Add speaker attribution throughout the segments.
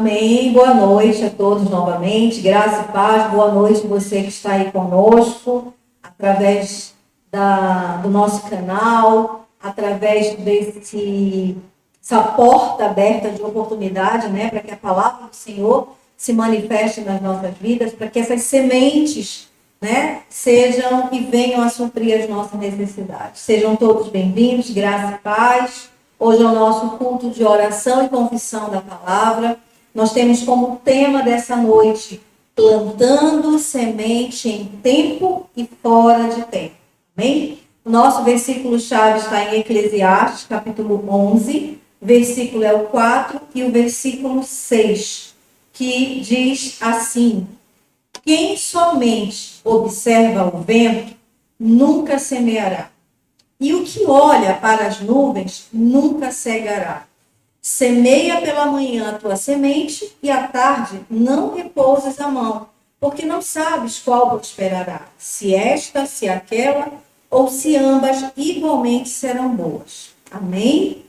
Speaker 1: Amém. Boa noite a todos novamente. Graça e paz. Boa noite você que está aí conosco, através do nosso canal, através dessa porta aberta de oportunidade, né, para que a palavra do Senhor se manifeste nas nossas vidas, para que essas sementes, né, sejam e venham a suprir as nossas necessidades. Sejam todos bem-vindos. Graça e paz. Hoje é o nosso culto de oração e confissão da palavra. Nós temos como tema dessa noite, plantando semente em tempo e fora de tempo. Amém? O nosso versículo-chave está em Eclesiastes, capítulo 11, versículo é o 4 e o versículo 6, que diz assim: quem somente observa o vento, nunca semeará. E o que olha para as nuvens nunca cegará. Semeia pela manhã a tua semente e à tarde não repouses a mão, porque não sabes qual prosperará, se esta, se aquela, ou se ambas igualmente serão boas. Amém?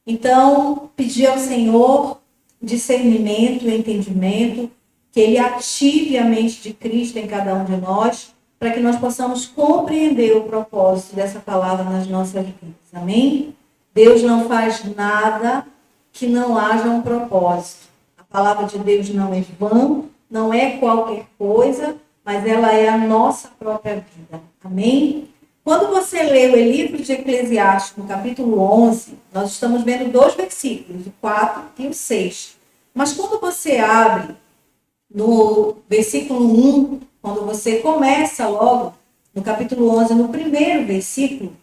Speaker 1: Então, pedir ao Senhor discernimento e entendimento, que Ele ative a mente de Cristo em cada um de nós, para que nós possamos compreender o propósito dessa palavra nas nossas vidas. Amém? Deus não faz nada que não haja um propósito. A palavra de Deus não é vã, não é qualquer coisa, mas ela é a nossa própria vida. Amém? Quando você lê o livro de Eclesiastes, no capítulo 11, nós estamos vendo 2 versículos, o 4 e o 6. Mas quando você abre no versículo 1, quando você começa logo, no capítulo 11, no primeiro versículo,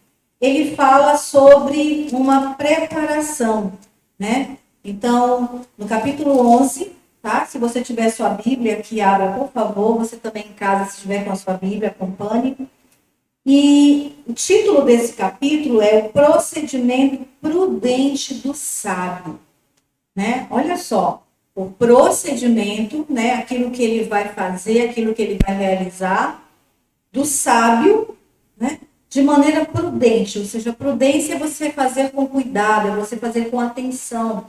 Speaker 1: ele fala sobre uma preparação, né? Então, no capítulo 11, tá? Se você tiver sua Bíblia aqui, abra, por favor. Você também em casa, se estiver com a sua Bíblia, acompanhe. E o título desse capítulo é o procedimento prudente do sábio, né? Olha só, o procedimento, né? Aquilo que ele vai fazer, aquilo que ele vai realizar, do sábio, né? De maneira prudente, ou seja, prudência é você fazer com cuidado, é você fazer com atenção.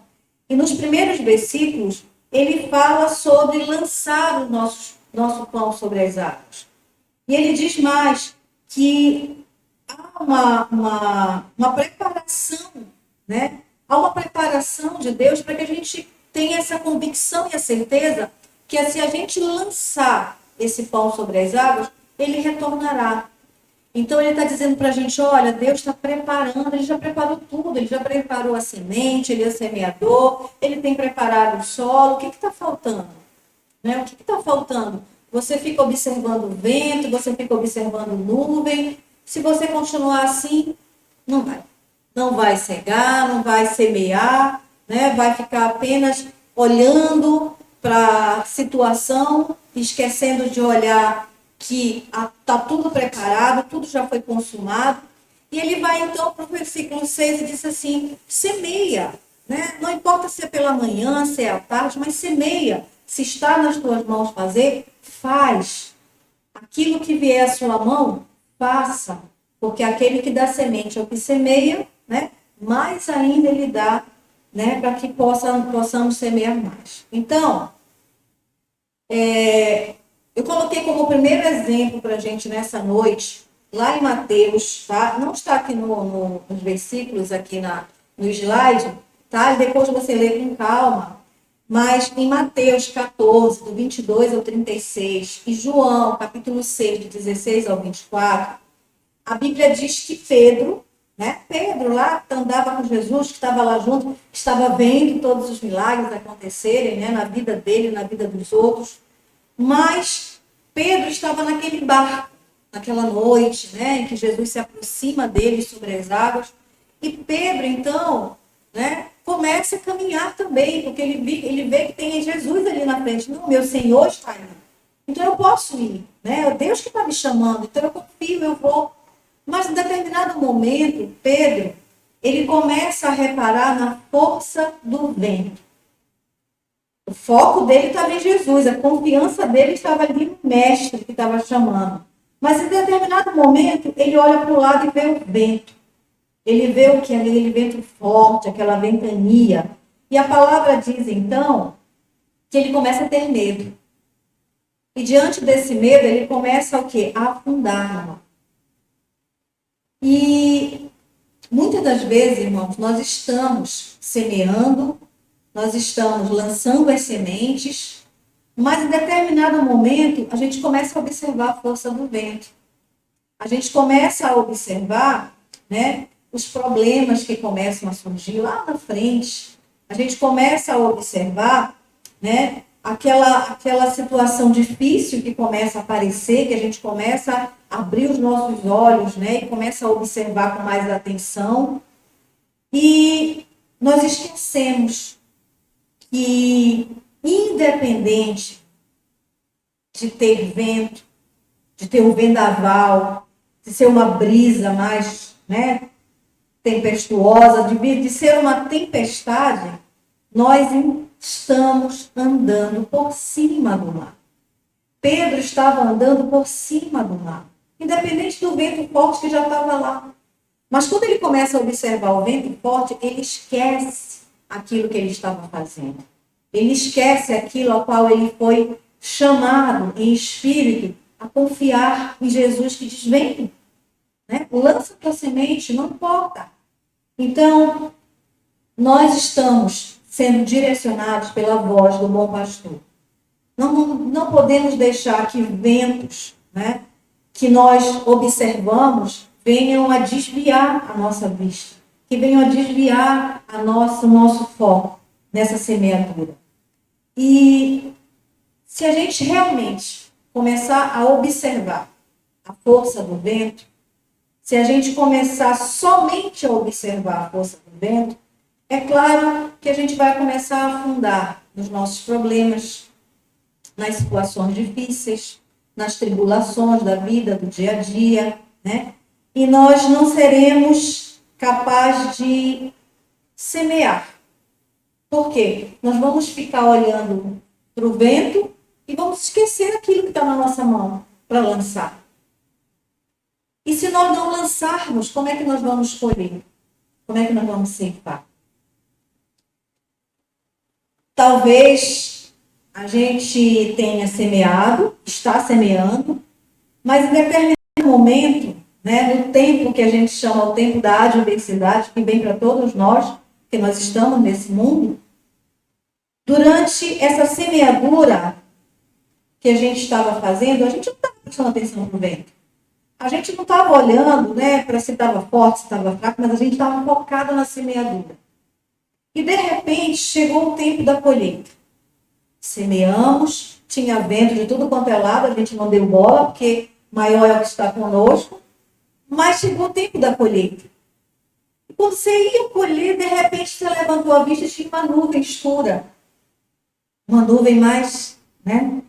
Speaker 1: E nos primeiros versículos, ele fala sobre lançar o nosso pão sobre as águas. E ele diz mais que há uma preparação, né? Há uma preparação de Deus para que a gente tenha essa convicção e a certeza que se a gente lançar esse pão sobre as águas, ele retornará. Então, ele está dizendo para a gente, olha, Deus está preparando, ele já preparou tudo, ele já preparou a semente, ele é o semeador, ele tem preparado o solo. O que está faltando? Né? O que está faltando? Você fica observando o vento, você fica observando nuvem. Se você continuar assim, não vai. Não vai cegar, não vai semear, né? Vai ficar apenas olhando para a situação, esquecendo de olhar que está tudo preparado, tudo já foi consumado. E ele vai então para o versículo 6 e diz assim, semeia, né? Não importa se é pela manhã, se é à tarde, mas semeia. Se está nas tuas mãos fazer, faz. Aquilo que vier à sua mão, faça. Porque aquele que dá semente é o que semeia, né? Mais ainda ele dá, né? Para que possamos semear mais. Então, eu coloquei como primeiro exemplo para a gente nessa noite, lá em Mateus, tá? Não está aqui nos versículos, aqui no slide, tá? E depois você lê com calma. Mas em Mateus 14, do 22 ao 36, e João, capítulo 6, de 16 ao 24, a Bíblia diz que Pedro, né? Pedro lá que andava com Jesus, que estava lá junto, estava vendo todos os milagres acontecerem, né? Na vida dele, na vida dos outros. Mas Pedro estava naquele barco, naquela noite, né? Em que Jesus se aproxima dele sobre as águas. E Pedro, então, né? Começa a caminhar também, porque ele vê que tem Jesus ali na frente. Não, meu Senhor está ali. Então eu posso ir, né? É Deus que está me chamando, então eu confio, eu vou. Mas em determinado momento, Pedro, ele começa a reparar na força do vento. O foco dele estava em Jesus, a confiança dele estava ali no mestre que estava chamando. Mas em determinado momento, ele olha para o lado e vê o vento. Ele vê o que? Aquele vento forte, aquela ventania. E a palavra diz, então, que ele começa a ter medo. E diante desse medo, ele começa o quê? A afundar no mar. E muitas das vezes, irmãos, nós estamos semeando, nós estamos lançando as sementes, mas em determinado momento a gente começa a observar a força do vento. A gente começa a observar, né, os problemas que começam a surgir lá na frente. A gente começa a observar, né, aquela situação difícil que começa a aparecer, que a gente começa a abrir os nossos olhos, né, e começa a observar com mais atenção. E nós esquecemos que, independente de ter vento, de ter um vendaval, de ser uma brisa mais, né, tempestuosa, de ser uma tempestade, nós estamos andando por cima do mar. Pedro estava andando por cima do mar, independente do vento forte que já estava lá. Mas quando ele começa a observar o vento forte, ele esquece aquilo que ele estava fazendo. Ele esquece aquilo ao qual ele foi chamado em espírito a confiar em Jesus, que diz: vem, né? Lança tua semente, não importa. Então, nós estamos sendo direcionados pela voz do bom pastor. Não podemos deixar que ventos, né, que nós observamos venham a desviar a nossa vista, que venham a desviar o nosso foco nessa semeadura. E se a gente realmente começar a observar a força do vento, se a gente começar somente a observar a força do vento, é claro que a gente vai começar a afundar nos nossos problemas, nas situações difíceis, nas tribulações da vida, do dia a dia, né? E nós não seremos capazes de semear. Por quê? Nós vamos ficar olhando para o vento e vamos esquecer aquilo que está na nossa mão para lançar. E se nós não lançarmos, como é que nós vamos colher? Como é que nós vamos ceifar? Talvez a gente tenha semeado, está semeando, mas em determinado momento, né, no tempo que a gente chama o tempo da adversidade, que vem para todos nós, que nós estamos nesse mundo, durante essa semeadura que a gente estava fazendo, a gente não estava prestando atenção no vento. A gente não estava olhando, né, para se estava forte, se estava fraco, mas a gente estava focado na semeadura. E, de repente, chegou o tempo da colheita. Semeamos, tinha vento de tudo quanto é lado, a gente não deu bola, porque maior é o que está conosco. Mas chegou o tempo da colheita. E quando você ia colher, de repente, você levantou a vista e tinha uma nuvem escura. Uma nuvem mais, né?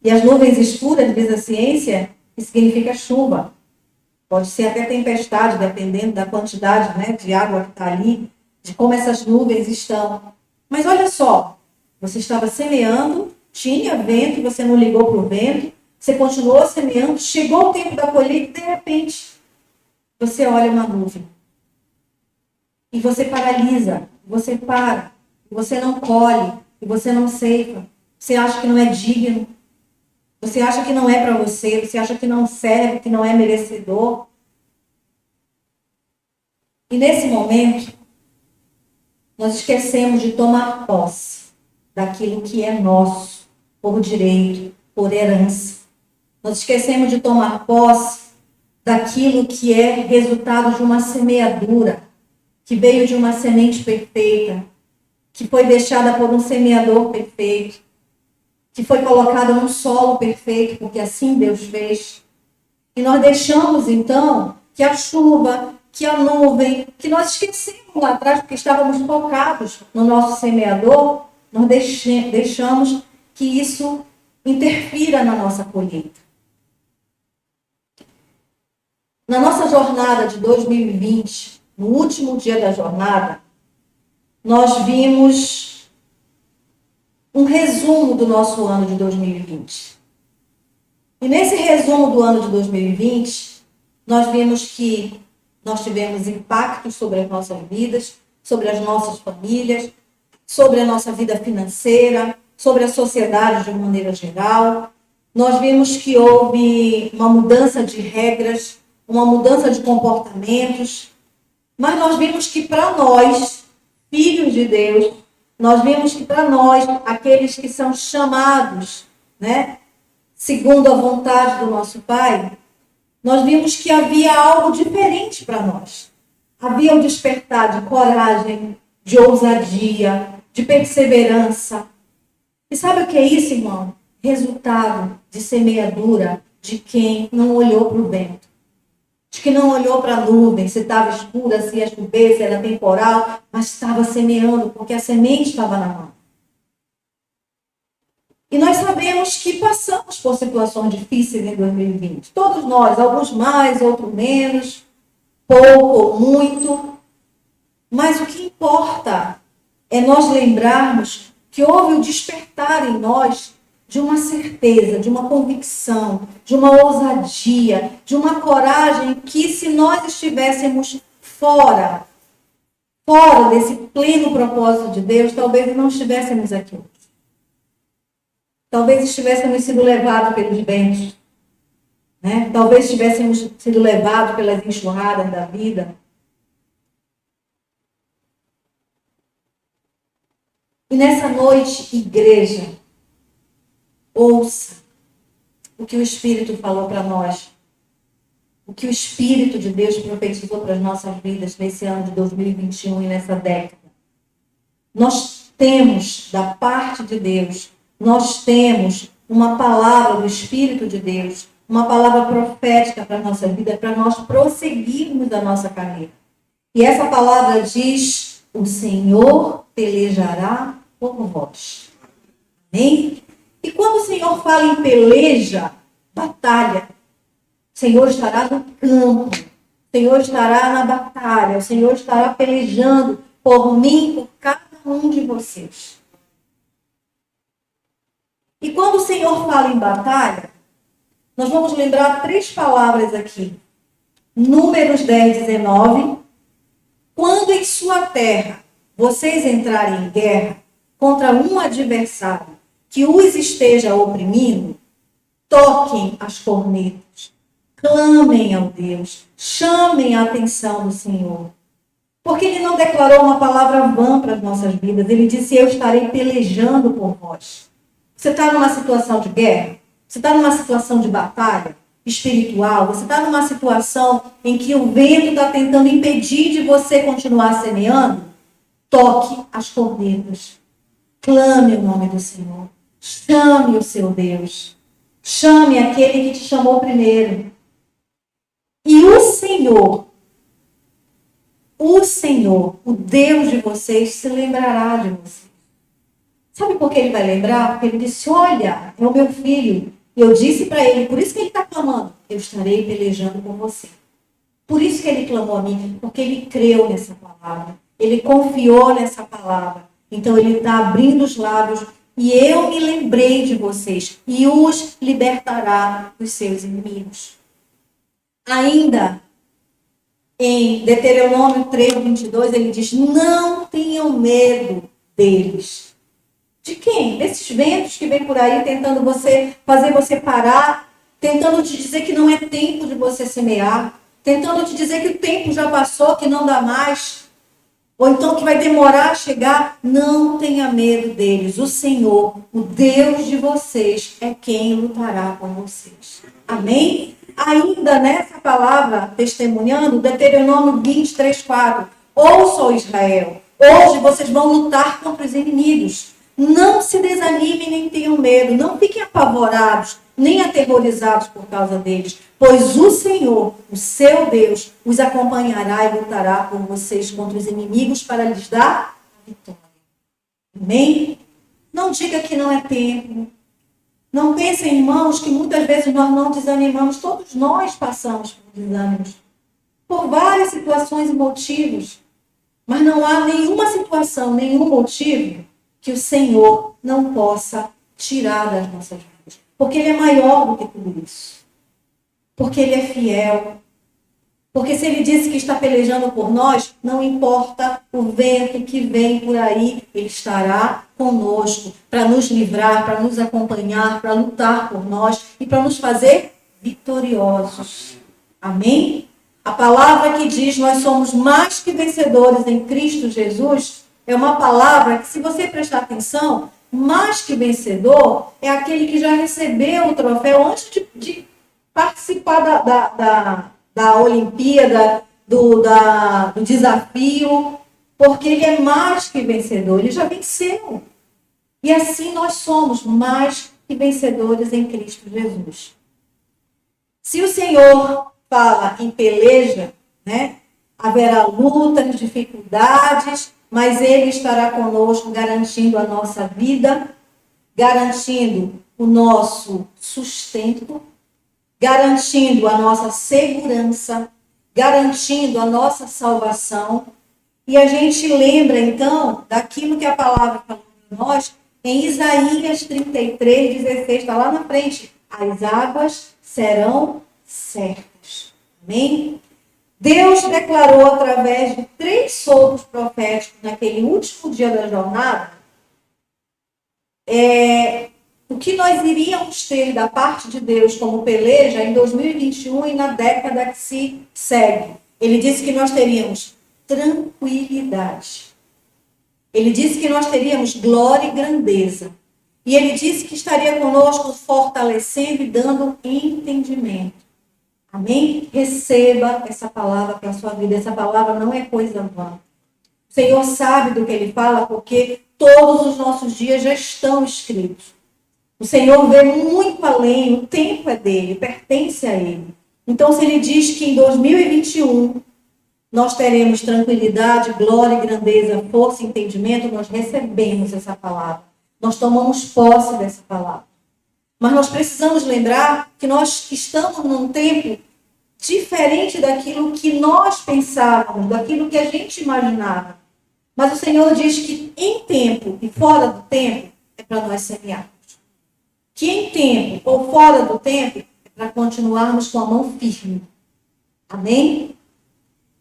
Speaker 1: E as nuvens escuras, diz a ciência, que significa chuva. Pode ser até tempestade, dependendo da quantidade, né, de água que está ali, de como essas nuvens estão. Mas olha só, você estava semeando, tinha vento, você não ligou para o vento, você continuou semeando, chegou o tempo da colheita e, de repente, você olha uma nuvem. E você paralisa, você para, você não colhe, e você não ceifa. Você acha que não é digno. Você acha que não é para você, você acha que não serve, que não é merecedor. E nesse momento, nós esquecemos de tomar posse daquilo que é nosso, por direito, por herança. Nós esquecemos de tomar posse daquilo que é resultado de uma semeadura, que veio de uma semente perfeita, que foi deixada por um semeador perfeito, que foi colocada num solo perfeito, porque assim Deus fez. E nós deixamos, então, que a chuva, que a nuvem, que nós esquecemos lá atrás, porque estávamos focados no nosso semeador, nós deixamos que isso interfira na nossa colheita. Na nossa jornada de 2020, no último dia da jornada, nós vimos um resumo do nosso ano de 2020. E nesse resumo do ano de 2020, nós vimos que nós tivemos impactos sobre as nossas vidas, sobre as nossas famílias, sobre a nossa vida financeira, sobre a sociedade de uma maneira geral. Nós vimos que houve uma mudança de regras, uma mudança de comportamentos, mas nós vimos que para nós, filhos de Deus, nós vimos que para nós, aqueles que são chamados, né, segundo a vontade do nosso Pai, nós vimos que havia algo diferente para nós. Havia um despertar de coragem, de ousadia, de perseverança. E sabe o que é isso, irmão? Resultado de semeadura de quem não olhou para o vento. De quem não olhou para a nuvem, se estava escura, se ia chover, se era temporal, mas estava semeando, porque a semente estava na mão. E nós sabemos que passamos por situações difíceis em 2020. Todos nós, alguns mais, outros menos, pouco ou muito. Mas o que importa é nós lembrarmos que houve o despertar em nós de uma certeza, de uma convicção, de uma ousadia, de uma coragem que, se nós estivéssemos fora desse pleno propósito de Deus, talvez não estivéssemos aqui. Talvez estivéssemos sido levados pelos ventos, né? Talvez tivéssemos sido levados pelas enxurradas da vida. E nessa noite, igreja, ouça o que o Espírito falou para nós. O que o Espírito de Deus profetizou para as nossas vidas nesse ano de 2021 e nessa década. Nós temos, da parte de Deus, nós temos uma palavra do Espírito de Deus, uma palavra profética para a nossa vida, para nós prosseguirmos a nossa carreira. E essa palavra diz: o Senhor pelejará por vós. Amém? E quando o Senhor fala em peleja, batalha, o Senhor estará no campo, o Senhor estará na batalha, o Senhor estará pelejando por mim, por cada um de vocês. E quando o Senhor fala em batalha, nós vamos lembrar 3 palavras aqui. Números 10, 19. Quando em sua terra vocês entrarem em guerra contra um adversário que os esteja oprimindo, toquem as cornetas, clamem ao Deus, chamem a atenção do Senhor. Porque Ele não declarou uma palavra vã para as nossas vidas. Ele disse: eu estarei pelejando por vós. Você está numa situação de guerra? Você está numa situação de batalha espiritual? Você está numa situação em que o vento está tentando impedir de você continuar semeando? Toque as cornetas. Clame o nome do Senhor. Chame o seu Deus. Chame aquele que te chamou primeiro. E o Senhor, o Deus de vocês, se lembrará de vocês. Sabe por que Ele vai lembrar? Porque Ele disse: olha, é o meu filho. E eu disse para ele, por isso que ele está clamando: eu estarei pelejando por você. Por isso que ele clamou a mim, porque ele creu nessa palavra. Ele confiou nessa palavra. Então ele está abrindo os lábios. E eu me lembrei de vocês. E os libertará dos seus inimigos. Ainda em Deuteronômio 3, 22, ele diz: não tenham medo deles. De quem? Desses ventos que vem por aí tentando fazer você parar, tentando te dizer que não é tempo de você semear, tentando te dizer que o tempo já passou, que não dá mais, ou então que vai demorar a chegar. Não tenha medo deles. O Senhor, o Deus de vocês, é quem lutará por vocês. Amém? Ainda nessa palavra, testemunhando, Deuteronômio 23, 4. Ouça, ó Israel, hoje vocês vão lutar contra os inimigos. Não se desanimem nem tenham medo. Não fiquem apavorados, nem aterrorizados por causa deles. Pois o Senhor, o seu Deus, os acompanhará e lutará por vocês contra os inimigos para lhes dar vitória. Amém? Não diga que não é tempo. Não pensem, irmãos, que muitas vezes nós não desanimamos. Todos nós passamos por desânimos. Por várias situações e motivos. Mas não há nenhuma situação, nenhum motivo que o Senhor não possa tirar das nossas vidas. Porque Ele é maior do que tudo isso. Porque Ele é fiel. Porque se ele disse que está pelejando por nós, não importa o vento que vem por aí, ele estará conosco para nos livrar, para nos acompanhar, para lutar por nós e para nos fazer vitoriosos. Amém? A palavra que diz nós somos mais que vencedores em Cristo Jesus é uma palavra que, se você prestar atenção, mais que vencedor é aquele que já recebeu o troféu antes de participar da Olimpíada, do desafio, porque ele é mais que vencedor, ele já venceu. E assim nós somos mais que vencedores em Cristo Jesus. Se o Senhor fala em peleja, né, haverá lutas, dificuldades, mas ele estará conosco garantindo a nossa vida, garantindo o nosso sustento, garantindo a nossa segurança, garantindo a nossa salvação. E a gente lembra, então, daquilo que a palavra falou para nós em Isaías 33, 16, está lá na frente. As águas serão certas. Amém? Deus declarou através de 3 sopros proféticos naquele último dia da jornada o que nós iríamos ter da parte de Deus como peleja em 2021 e na década que se segue. Ele disse que nós teríamos tranquilidade. Ele disse que nós teríamos glória e grandeza. E ele disse que estaria conosco fortalecendo e dando entendimento. Amém? Receba essa palavra para a sua vida. Essa palavra não é coisa vã. O Senhor sabe do que ele fala, porque todos os nossos dias já estão escritos. O Senhor vê muito além, o tempo é dele, pertence a ele. Então, se ele diz que em 2021 nós teremos tranquilidade, glória, grandeza, força e entendimento, nós recebemos essa palavra. Nós tomamos posse dessa palavra. Mas nós precisamos lembrar que nós estamos num tempo diferente daquilo que nós pensávamos, daquilo que a gente imaginava. Mas o Senhor diz que em tempo e fora do tempo é para nós semearmos. Que em tempo ou fora do tempo é para continuarmos com a mão firme. Amém?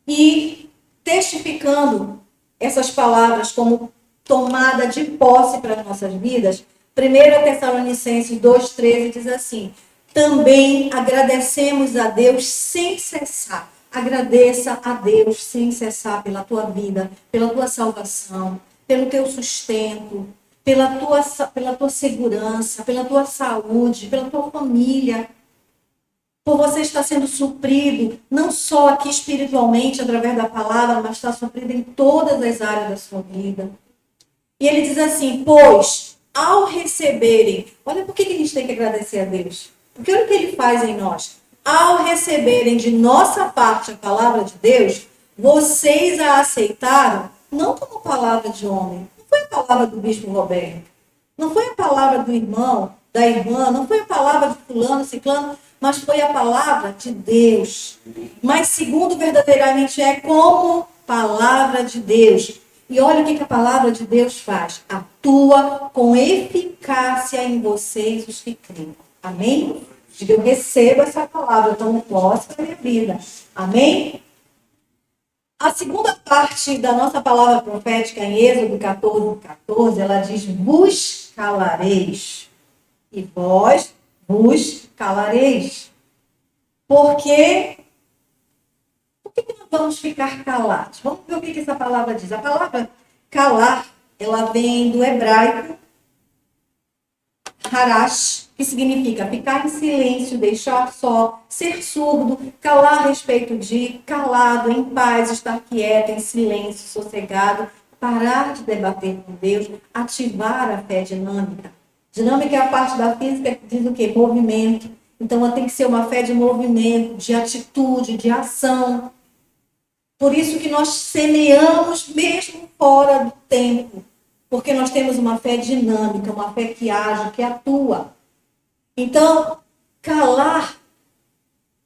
Speaker 1: E testificando essas palavras como tomada de posse para as nossas vidas, 1 Tessalonicenses 2,13 diz assim: também agradecemos a Deus sem cessar. Agradeça a Deus sem cessar pela tua vida, pela tua salvação, pelo teu sustento, pela tua segurança, pela tua saúde, pela tua família. Por você estar sendo suprido, não só aqui espiritualmente, através da palavra, mas está suprido em todas as áreas da sua vida. E ele diz assim, pois, ao receberem, olha por que a gente tem que agradecer a Deus. Porque olha o que ele faz em nós. Ao receberem de nossa parte a palavra de Deus, vocês a aceitaram, não como palavra de homem, não foi a palavra do bispo Roberto, não foi a palavra do irmão, da irmã, não foi a palavra de fulano, ciclano, mas foi a palavra de Deus. Mas segundo verdadeiramente é como palavra de Deus. E olha o que a palavra de Deus faz. Atua com eficácia em vocês os que creem. Amém? Diga, eu recebo essa palavra, eu tomo posse da minha vida. Amém? A segunda parte da nossa palavra profética em Êxodo 14, ela diz, vos calareis. E vós vos calareis. Por que nós vamos ficar calados? Vamos ver o que essa palavra diz. A palavra calar, ela vem do hebraico harash, que significa ficar em silêncio, deixar só, ser surdo, calar a respeito de, calado, em paz, estar quieto, em silêncio, sossegado, parar de debater com Deus, ativar a fé dinâmica. Dinâmica é a parte da física que diz o quê? Movimento. Então, ela tem que ser uma fé de movimento, de atitude, de ação. Por isso que nós semeamos mesmo fora do tempo. Porque nós temos uma fé dinâmica, uma fé que age, que atua. Então, calar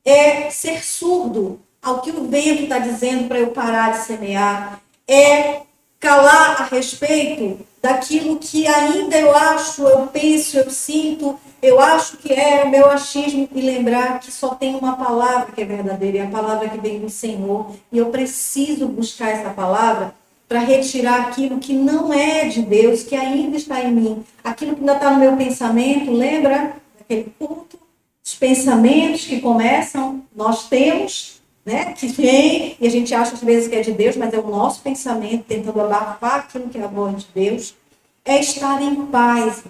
Speaker 1: é ser surdo ao que o vento está dizendo para eu parar de semear. É calar a respeito daquilo que ainda eu acho, eu penso, eu sinto eu acho que é o meu achismo, e lembrar que só tem uma palavra que é verdadeira, e a palavra que vem do Senhor, e eu preciso buscar essa palavra para retirar aquilo que não é de Deus, que ainda está em mim, aquilo que ainda está no meu pensamento. Lembra daquele culto? Os pensamentos que começam, nós temos, né, que vem, e a gente acha às vezes que é de Deus, mas é o nosso pensamento tentando abafar aquilo que é a voz de Deus. É estar em paz.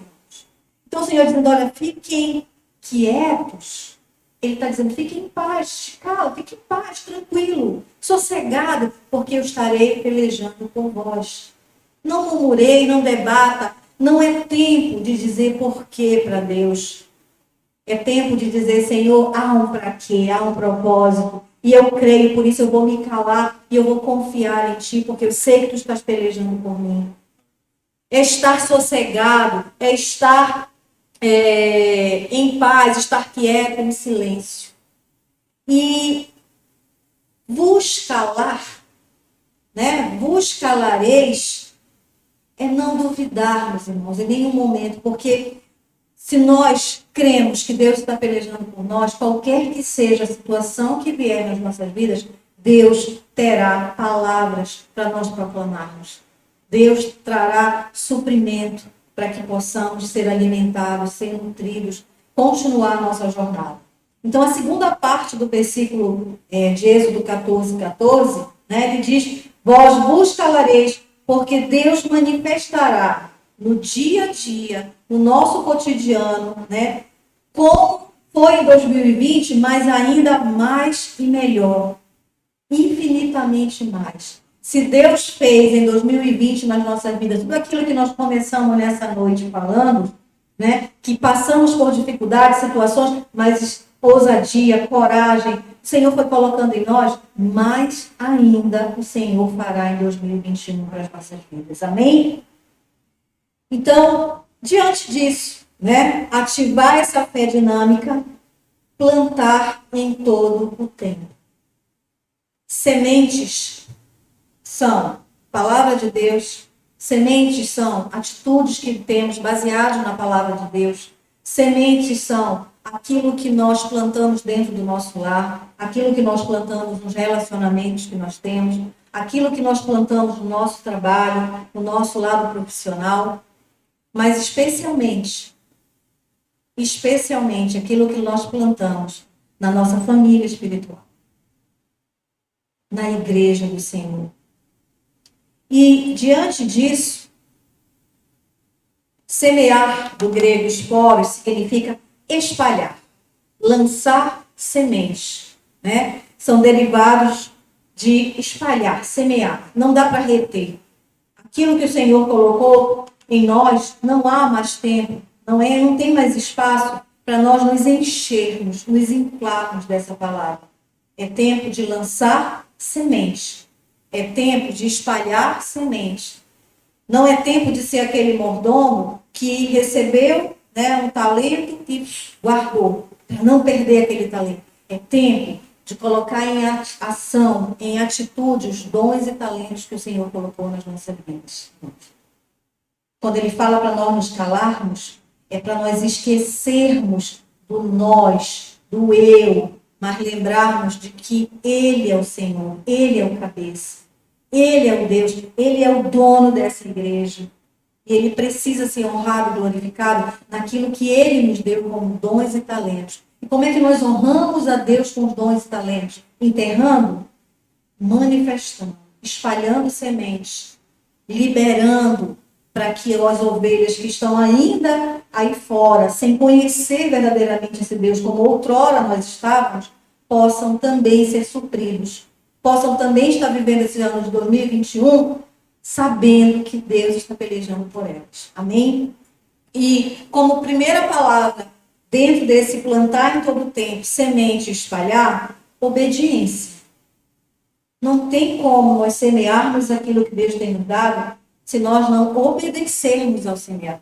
Speaker 1: Então o Senhor dizendo, olha, fiquem quietos. Ele está dizendo, fiquem em paz, calma, fique em paz, tranquilo, sossegado, porque eu estarei pelejando por vós. Não murmurei, não debata, não é tempo de dizer porquê para Deus. É tempo de dizer, Senhor, há um para quê, há um propósito. E eu creio, por isso eu vou me calar e eu vou confiar em Ti, porque eu sei que Tu estás pelejando por mim. É estar sossegado, é estar em paz, estar quieto, em silêncio. E vos calar, né? Vos calareis, é não duvidar, meus irmãos, em nenhum momento, porque se nós cremos que Deus está pelejando por nós, qualquer que seja a situação que vier nas nossas vidas, Deus terá palavras para nós proclamarmos. Deus trará suprimento para que possamos ser alimentados, ser nutridos, continuar a nossa jornada. Então, a segunda parte do versículo de Êxodo 14, né, ele diz, vós vos calareis, porque Deus manifestará no dia a dia, no nosso cotidiano, né, como foi em 2020, mas ainda mais e melhor, infinitamente mais. Se Deus fez em 2020 nas nossas vidas tudo aquilo que nós começamos nessa noite falando, né, que passamos por dificuldades, situações, mas ousadia, coragem, o Senhor foi colocando em nós, mais ainda o Senhor fará em 2021 para as nossas vidas. Amém? Então, diante disso, né, ativar essa fé dinâmica, plantar em todo o tempo. Sementes são palavra de Deus, sementes são atitudes que temos baseadas na palavra de Deus, sementes são aquilo que nós plantamos dentro do nosso lar, aquilo que nós plantamos nos relacionamentos que nós temos, aquilo que nós plantamos no nosso trabalho, no nosso lado profissional, mas especialmente aquilo que nós plantamos na nossa família espiritual, na igreja do Senhor. E, diante disso, semear, do grego esporos, significa espalhar, lançar sementes, né? São derivados de espalhar, semear. Não dá para reter. Aquilo que o Senhor colocou em nós, não há mais tempo, não tem mais espaço para nós nos enchermos, nos inflarmos dessa palavra. É tempo de lançar sementes. É tempo de espalhar sementes. Não é tempo de ser aquele mordomo que recebeu, né, um talento e guardou, para não perder aquele talento. É tempo de colocar em ação, em atitude, os dons e talentos que o Senhor colocou nas nossas vidas. Quando Ele fala para nós nos calarmos, é para nós esquecermos do nós, do eu, mas lembrarmos de que Ele é o Senhor, Ele é o cabeça, Ele é o Deus, Ele é o dono dessa igreja. E Ele precisa ser honrado e glorificado naquilo que Ele nos deu como dons e talentos. E como é que nós honramos a Deus com os dons e talentos? Enterrando, manifestando, espalhando sementes, liberando para que as ovelhas que estão ainda aí fora, sem conhecer verdadeiramente esse Deus, como outrora nós estávamos, possam também ser supridos, possam também estar vivendo esse ano de 2021, sabendo que Deus está pelejando por elas. Amém? E como primeira palavra, dentro desse plantar em todo o tempo, semente espalhar, obediência. Não tem como nós semearmos aquilo que Deus tem nos dado se nós não obedecermos ao semeador,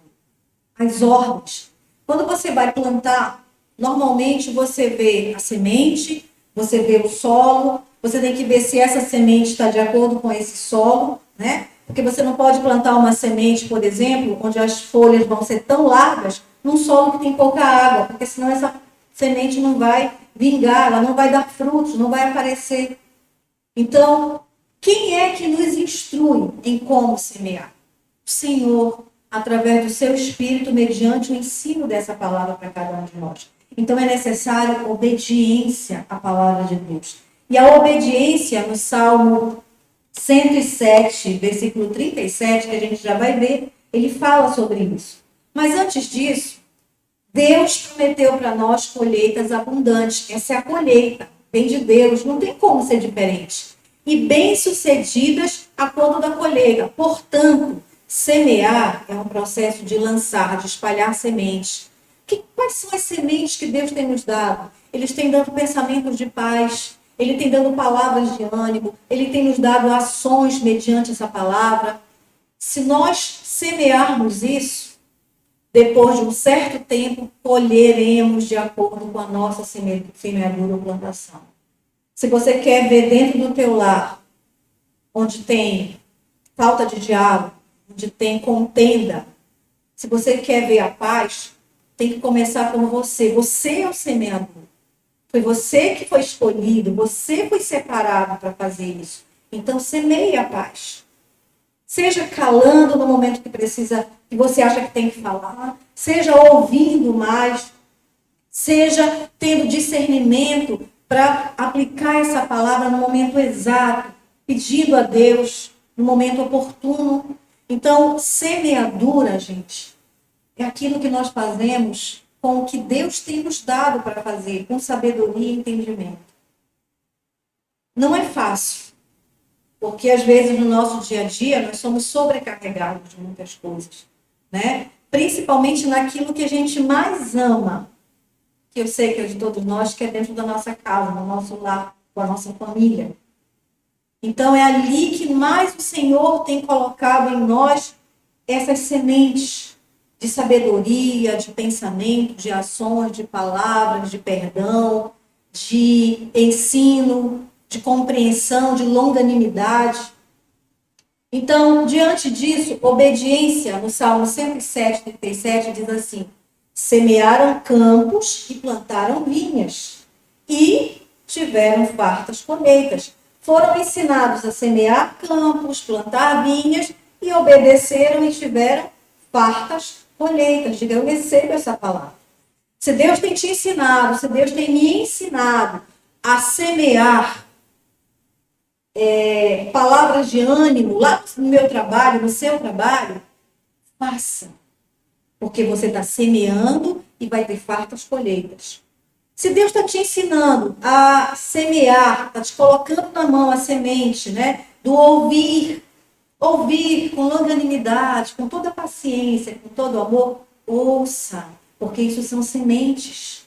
Speaker 1: às ordens. Quando você vai plantar, normalmente você vê a semente, você vê o solo, você tem que ver se essa semente está de acordo com esse solo, né? Porque você não pode plantar uma semente, por exemplo, onde as folhas vão ser tão largas num solo que tem pouca água, porque senão essa semente não vai vingar, ela não vai dar frutos, não vai aparecer. Então, quem é que nos instrui em como semear? O Senhor, através do seu Espírito, mediante o ensino dessa palavra para cada um de nós. Então, é necessário obediência à palavra de Deus. E a obediência, no Salmo 107, versículo 37, que a gente já vai ver, ele fala sobre isso. Mas antes disso, Deus prometeu para nós colheitas abundantes. Essa é a colheita, vem de Deus, não tem como ser diferente. E bem-sucedidas a quando da colheita. Portanto, semear é um processo de lançar, de espalhar sementes. Quais são as sementes que Deus tem nos dado? Eles têm dado pensamentos de paz, Ele tem dado palavras de ânimo, Ele tem nos dado ações mediante essa palavra. Se nós semearmos isso, depois de um certo tempo, colheremos de acordo com a nossa semeadura ou plantação. Se você quer ver dentro do teu lar, onde tem falta de diálogo, onde tem contenda, se você quer ver a paz, tem que começar com você. Você é o semeador. Foi você que foi escolhido, você foi separado para fazer isso. Então, semeie a paz. Seja calando no momento que precisa, que você acha que tem que falar, seja ouvindo mais, seja tendo discernimento para aplicar essa palavra no momento exato, pedindo a Deus no momento oportuno. Então, semeadura, gente, é aquilo que nós fazemos com o que Deus tem nos dado para fazer, com sabedoria e entendimento. Não é fácil, porque às vezes no nosso dia a dia nós somos sobrecarregados de muitas coisas, né? Principalmente naquilo que a gente mais ama, que eu sei que é de todos nós, que é dentro da nossa casa, no nosso lar, com a nossa família. Então é ali que mais o Senhor tem colocado em nós essas sementes de sabedoria, de pensamento, de ações, de palavras, de perdão, de ensino, de compreensão, de longanimidade. Então, diante disso, obediência, no Salmo 107, 37, diz assim: semearam campos e plantaram vinhas, e tiveram fartas colheitas. Foram ensinados a semear campos, plantar vinhas, e obedeceram e tiveram fartas colheitas. Diga, eu recebo essa palavra. Se Deus tem te ensinado, se Deus tem me ensinado a semear palavras de ânimo lá no meu trabalho, no seu trabalho, faça. Porque você está semeando e vai ter fartas colheitas. Se Deus está te ensinando a semear, está te colocando na mão a semente, né, do ouvir com longanimidade, com toda a paciência, com todo o amor, ouça, porque isso são sementes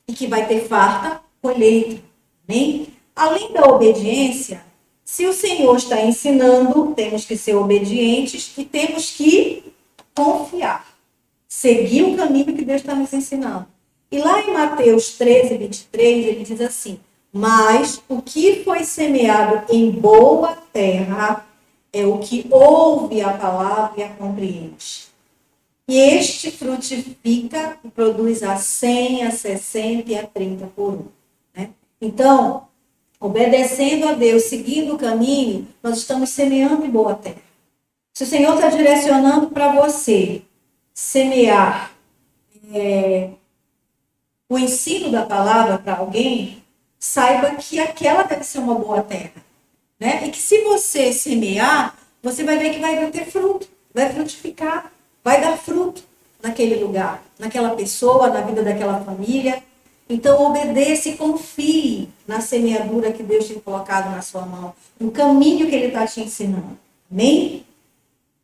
Speaker 1: e que vai ter farta colheita. Amém? Além da obediência, se o Senhor está ensinando, temos que ser obedientes e temos que confiar. Seguir o caminho que Deus está nos ensinando. E lá em Mateus 13, 23, ele diz assim: mas o que foi semeado em boa terra é o que ouve a palavra e a compreende. E este frutifica e produz a 100, a 60 e a 30 por um. Né? Então, obedecendo a Deus, seguindo o caminho, nós estamos semeando em boa terra. Se o Senhor está direcionando para você semear o ensino da palavra para alguém, saiba que aquela deve ser uma boa terra. Né? E que se você semear, você vai ver que vai ter fruto, vai frutificar, vai dar fruto naquele lugar, naquela pessoa, na vida daquela família. Então, obedeça e confie na semeadura que Deus tem colocado na sua mão, no caminho que Ele está te ensinando. Amém?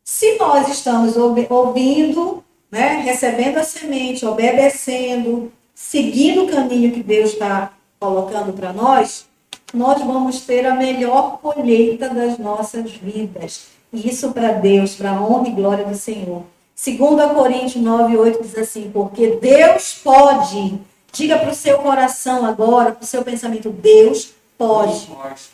Speaker 1: Se nós estamos ouvindo, né, recebendo a semente, obedecendo, seguindo o caminho que Deus está colocando para nós vamos ter a melhor colheita das nossas vidas. E isso para Deus, para a honra e glória do Senhor. 2 Coríntios 9, 8 diz assim: porque Deus pode. Diga para o seu coração agora, para o seu pensamento: Deus pode.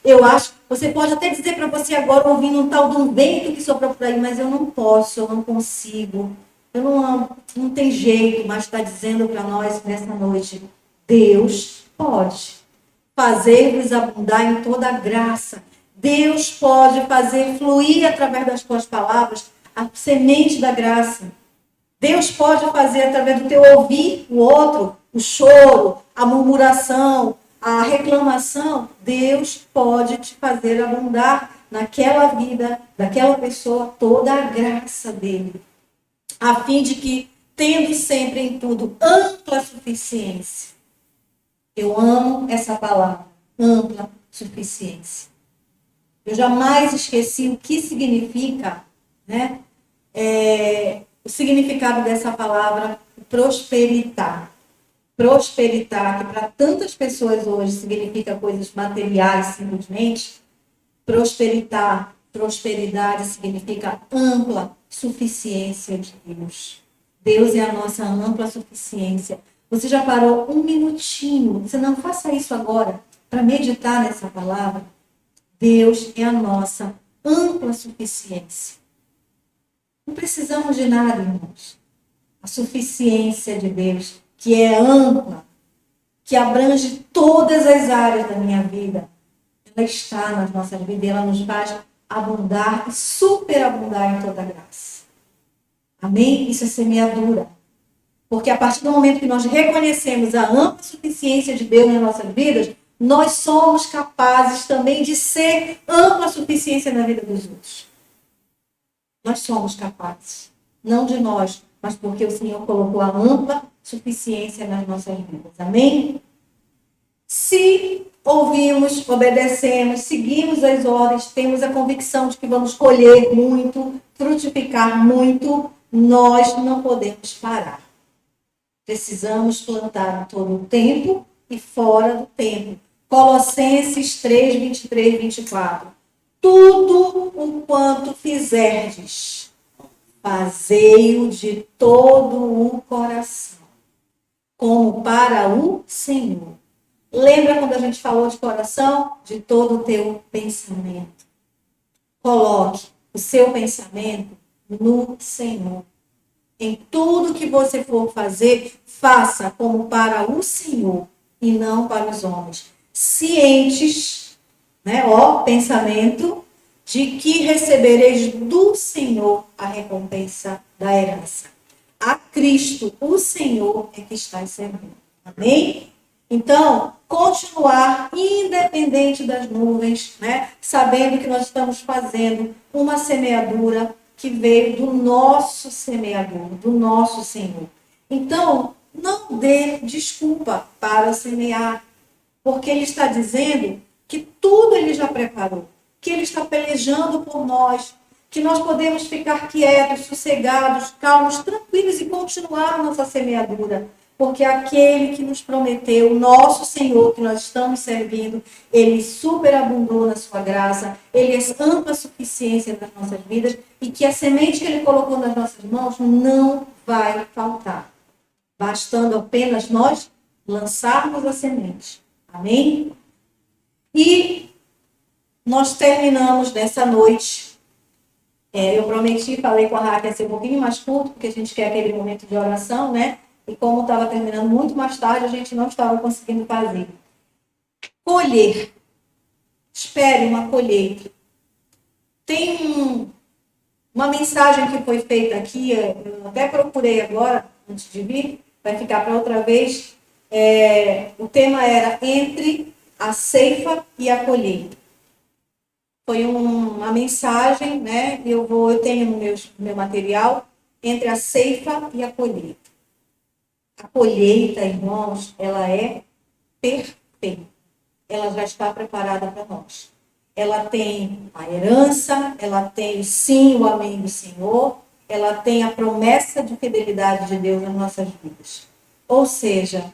Speaker 1: Eu acho, você pode até dizer para você agora, ouvindo um tal de um vento que sopra por aí, mas eu não posso, eu não consigo. eu não amo, não tem jeito, mas está dizendo para nós nessa noite, Deus pode fazer-vos abundar em toda a graça. Deus pode fazer fluir através das tuas palavras a semente da graça. Deus pode fazer através do teu ouvir o outro, o choro, a murmuração, a reclamação. Deus pode te fazer abundar naquela vida, daquela pessoa, toda a graça dele. A fim de que, tendo sempre em tudo ampla suficiência. Eu amo essa palavra, ampla suficiência. Eu jamais esqueci o que significa, né? O significado dessa palavra prosperitar. Prosperitar, que para tantas pessoas hoje significa coisas materiais simplesmente. Prosperidade significa ampla suficiência de Deus. Deus é a nossa ampla suficiência. Você já parou um minutinho? Você não faça isso agora para meditar nessa palavra. Deus é a nossa ampla suficiência. Não precisamos de nada, irmãos. A suficiência de Deus, que é ampla, que abrange todas as áreas da minha vida, ela está nas nossas vidas e ela nos faz abundar e superabundar em toda a graça. Amém? Isso é semeadura. Porque a partir do momento que nós reconhecemos a ampla suficiência de Deus nas nossas vidas, nós somos capazes também de ser ampla suficiência na vida dos outros. Nós somos capazes. Não de nós, mas porque o Senhor colocou a ampla suficiência nas nossas vidas. Amém? Se ouvimos, obedecemos, seguimos as ordens, temos a convicção de que vamos colher muito, frutificar muito, nós não podemos parar. Precisamos plantar em todo o tempo e fora do tempo. Colossenses 3, 23, 24. Tudo o quanto fizerdes, fazei-o de todo o coração, como para o Senhor. Lembra quando a gente falou de coração? De todo o teu pensamento. Coloque o seu pensamento no Senhor. Em tudo que você for fazer, faça como para o Senhor e não para os homens. Cientes, né, pensamento, de que recebereis do Senhor a recompensa da herança. A Cristo, o Senhor, é que está servindo. Amém? Então, continuar independente das nuvens, né? Sabendo que nós estamos fazendo uma semeadura que veio do nosso semeador, do nosso Senhor. Então, não dê desculpa para semear, porque Ele está dizendo que tudo Ele já preparou, que Ele está pelejando por nós, que nós podemos ficar quietos, sossegados, calmos, tranquilos e continuar a nossa semeadura. Porque aquele que nos prometeu, o nosso Senhor que nós estamos servindo, Ele superabundou na sua graça, Ele é ampla suficiência nas nossas vidas e que a semente que Ele colocou nas nossas mãos não vai faltar. Bastando apenas nós lançarmos a semente. Amém? E nós terminamos nessa noite. Eu prometi, falei com a Raquel, ia ser um pouquinho mais curto, porque a gente quer aquele momento de oração, né? E como estava terminando muito mais tarde, a gente não estava conseguindo fazer. Colher. Espere uma colheita. Tem uma mensagem que foi feita aqui, eu até procurei agora, antes de vir, vai ficar para outra vez. O tema era entre a ceifa e a colheita. Foi uma mensagem, né? Eu tenho no meu material, entre a ceifa e a colheita. A colheita, irmãos, ela é perfeita. Ela já está preparada para nós. Ela tem a herança, ela tem sim o amém do Senhor, ela tem a promessa de fidelidade de Deus nas nossas vidas. Ou seja,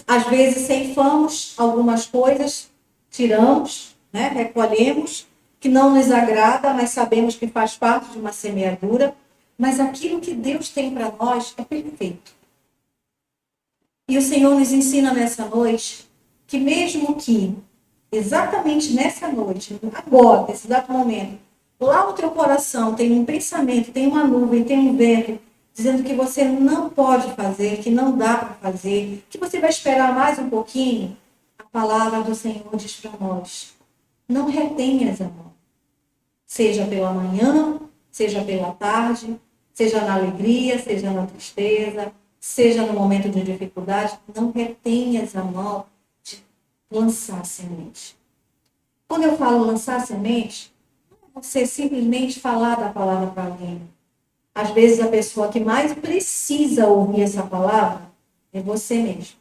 Speaker 1: às vezes ceifamos algumas coisas, tiramos, né, recolhemos, que não nos agrada, mas sabemos que faz parte de uma semeadura, mas aquilo que Deus tem para nós é perfeito. E o Senhor nos ensina nessa noite que mesmo que exatamente nessa noite, agora, nesse exato momento, lá no teu coração tem um pensamento, tem uma nuvem, tem um vento, dizendo que você não pode fazer, que não dá para fazer, que você vai esperar mais um pouquinho, a palavra do Senhor diz para nós: não retenhas a mão. Seja pela manhã, seja pela tarde, seja na alegria, seja na tristeza, seja no momento de dificuldade, não retenhas a mão de lançar semente. Quando eu falo lançar semente, não é você simplesmente falar da palavra para alguém. Às vezes a pessoa que mais precisa ouvir essa palavra é você mesmo.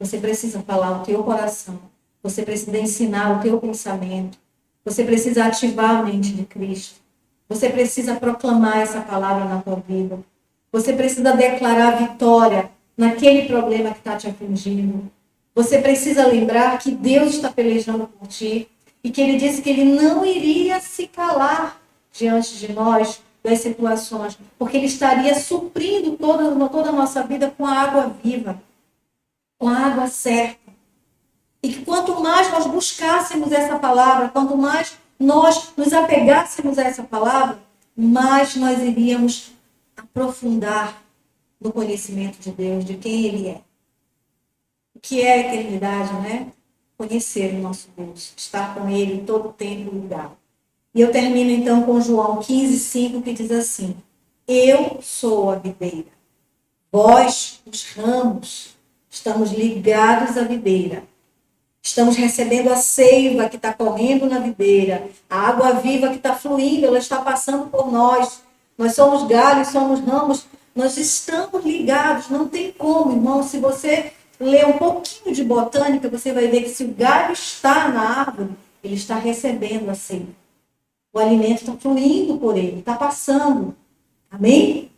Speaker 1: Você precisa falar o teu coração. Você precisa ensinar o teu pensamento. Você precisa ativar a mente de Cristo. Você precisa proclamar essa palavra na tua vida. Você precisa declarar vitória naquele problema que está te afligindo. Você precisa lembrar que Deus está pelejando por ti e que Ele disse que Ele não iria se calar diante de nós das situações, porque Ele estaria suprindo toda a nossa vida com a água viva, com a água certa. E que quanto mais nós buscássemos essa palavra, quanto mais nós nos apegássemos a essa palavra, mais nós iríamos aprofundar no conhecimento de Deus, de quem Ele é. O que é a eternidade, né? Conhecer o nosso Deus, estar com Ele em todo tempo e lugar. E eu termino então com João 15:5, que diz assim: eu sou a videira, vós, os ramos, estamos ligados à videira. Estamos recebendo a seiva que está correndo na videira, a água viva que está fluindo, ela está passando por nós. Nós somos galhos, somos ramos, nós estamos ligados. Não tem como, irmão, se você ler um pouquinho de botânica, você vai ver que se o galho está na árvore, ele está recebendo a seiva. O alimento está fluindo por ele, está passando. Amém?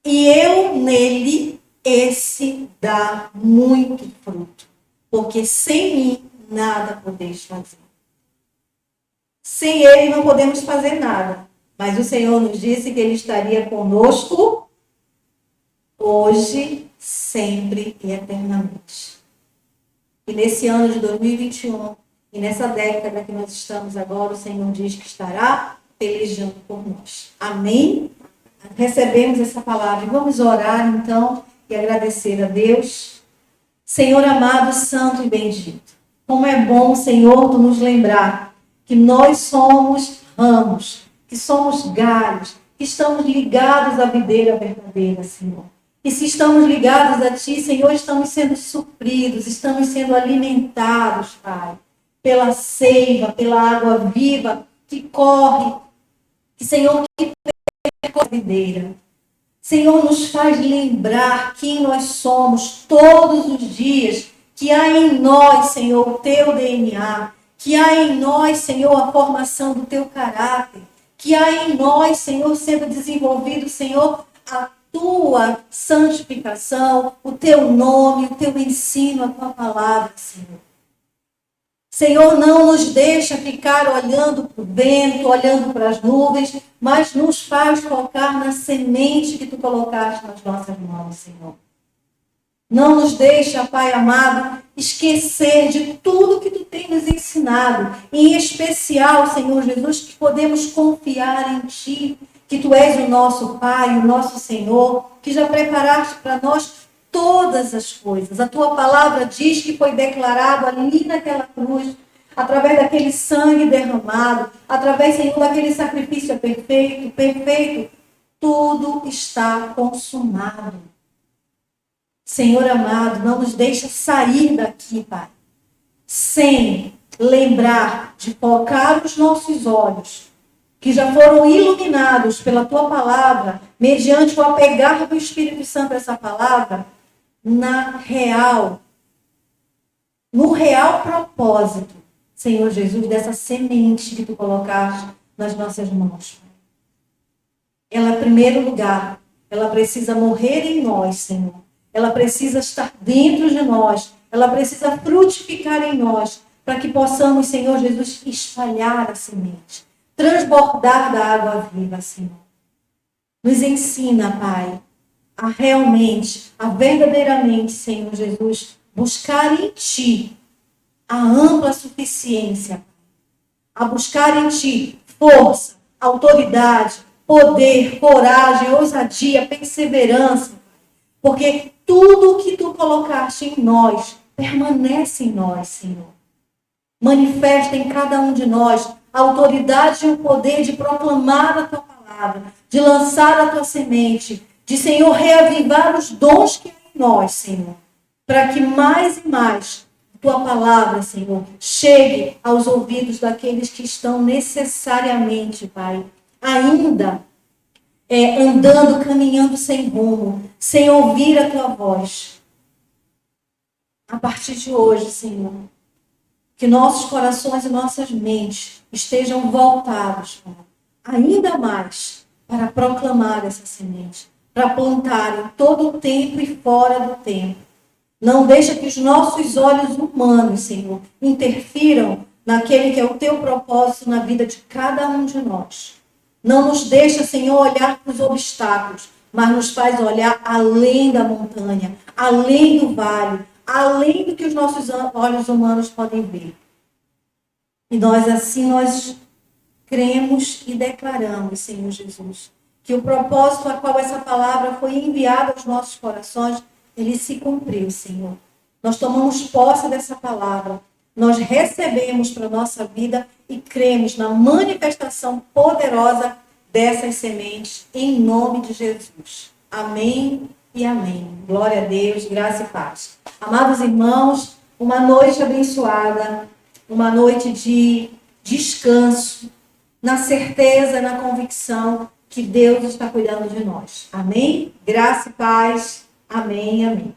Speaker 1: E eu nele, esse dá muito fruto. Porque sem mim, nada podeis fazer. Sem ele, não podemos fazer nada. Mas o Senhor nos disse que ele estaria conosco hoje, sempre e eternamente. E nesse ano de 2021, e nessa década que nós estamos agora, o Senhor diz que estará pelejando por nós. Amém? Recebemos essa palavra. E vamos orar, então, e agradecer a Deus. Senhor amado, santo e bendito, como é bom, Senhor, tu nos lembrar que nós somos ramos, que somos galhos, que estamos ligados à videira verdadeira, Senhor. E se estamos ligados a Ti, Senhor, estamos sendo supridos, estamos sendo alimentados, Pai, pela seiva, pela água viva que corre, que, Senhor, que percorre a videira. Senhor, nos faz lembrar quem nós somos todos os dias, que há em nós, Senhor, o Teu DNA, que há em nós, Senhor, a formação do Teu caráter, que há em nós, Senhor, sendo desenvolvido, Senhor, a Tua santificação, o Teu nome, o Teu ensino, a Tua palavra, Senhor. Senhor, não nos deixa ficar olhando para o vento, olhando para as nuvens, mas nos faz focar na semente que Tu colocaste nas nossas mãos, Senhor. Não nos deixa, Pai amado, esquecer de tudo que Tu tem nos ensinado. Em especial, Senhor Jesus, que podemos confiar em Ti, que Tu és o nosso Pai, o nosso Senhor, que já preparaste para nós todas as coisas. A Tua palavra diz que foi declarado ali naquela cruz, através daquele sangue derramado, através, Senhor, daquele sacrifício perfeito, tudo está consumado. Senhor amado, não nos deixa sair daqui, Pai, sem lembrar de focar os nossos olhos, que já foram iluminados pela Tua palavra, mediante o apegar do Espírito Santo a essa palavra, no real propósito, Senhor Jesus, dessa semente que Tu colocaste nas nossas mãos. Ela, em primeiro lugar, ela precisa morrer em nós, Senhor. Ela precisa estar dentro de nós. Ela precisa frutificar em nós, para que possamos, Senhor Jesus, espalhar a semente, transbordar da água viva, Senhor. Nos ensina, Pai, a realmente, a verdadeiramente, Senhor Jesus, buscar em Ti a ampla suficiência, a buscar em Ti força, autoridade, poder, coragem, ousadia, perseverança, porque tudo o que Tu colocaste em nós permanece em nós, Senhor. Manifesta em cada um de nós a autoridade e o poder de proclamar a Tua palavra, de lançar a Tua semente, de, Senhor, reavivar os dons que há em nós, Senhor, para que mais e mais Tua palavra, Senhor, chegue aos ouvidos daqueles que estão necessariamente, Pai, ainda andando, caminhando sem rumo, sem ouvir a Tua voz. A partir de hoje, Senhor, que nossos corações e nossas mentes estejam voltados, Pai, ainda mais para proclamar essa semente, para plantar em todo o tempo e fora do tempo. Não deixa que os nossos olhos humanos, Senhor, interfiram naquele que é o Teu propósito na vida de cada um de nós. Não nos deixa, Senhor, olhar para os obstáculos, mas nos faz olhar além da montanha, além do vale, além do que os nossos olhos humanos podem ver. E nós cremos e declaramos, Senhor Jesus, que o propósito a qual essa palavra foi enviada aos nossos corações, ele se cumpriu, Senhor. Nós tomamos posse dessa palavra, nós recebemos para a nossa vida e cremos na manifestação poderosa dessas sementes, em nome de Jesus. Amém e amém. Glória a Deus, graça e paz. Amados irmãos, uma noite abençoada, uma noite de descanso, na certeza, na convicção que Deus está cuidando de nós. Amém? Graça e paz. Amém, amém.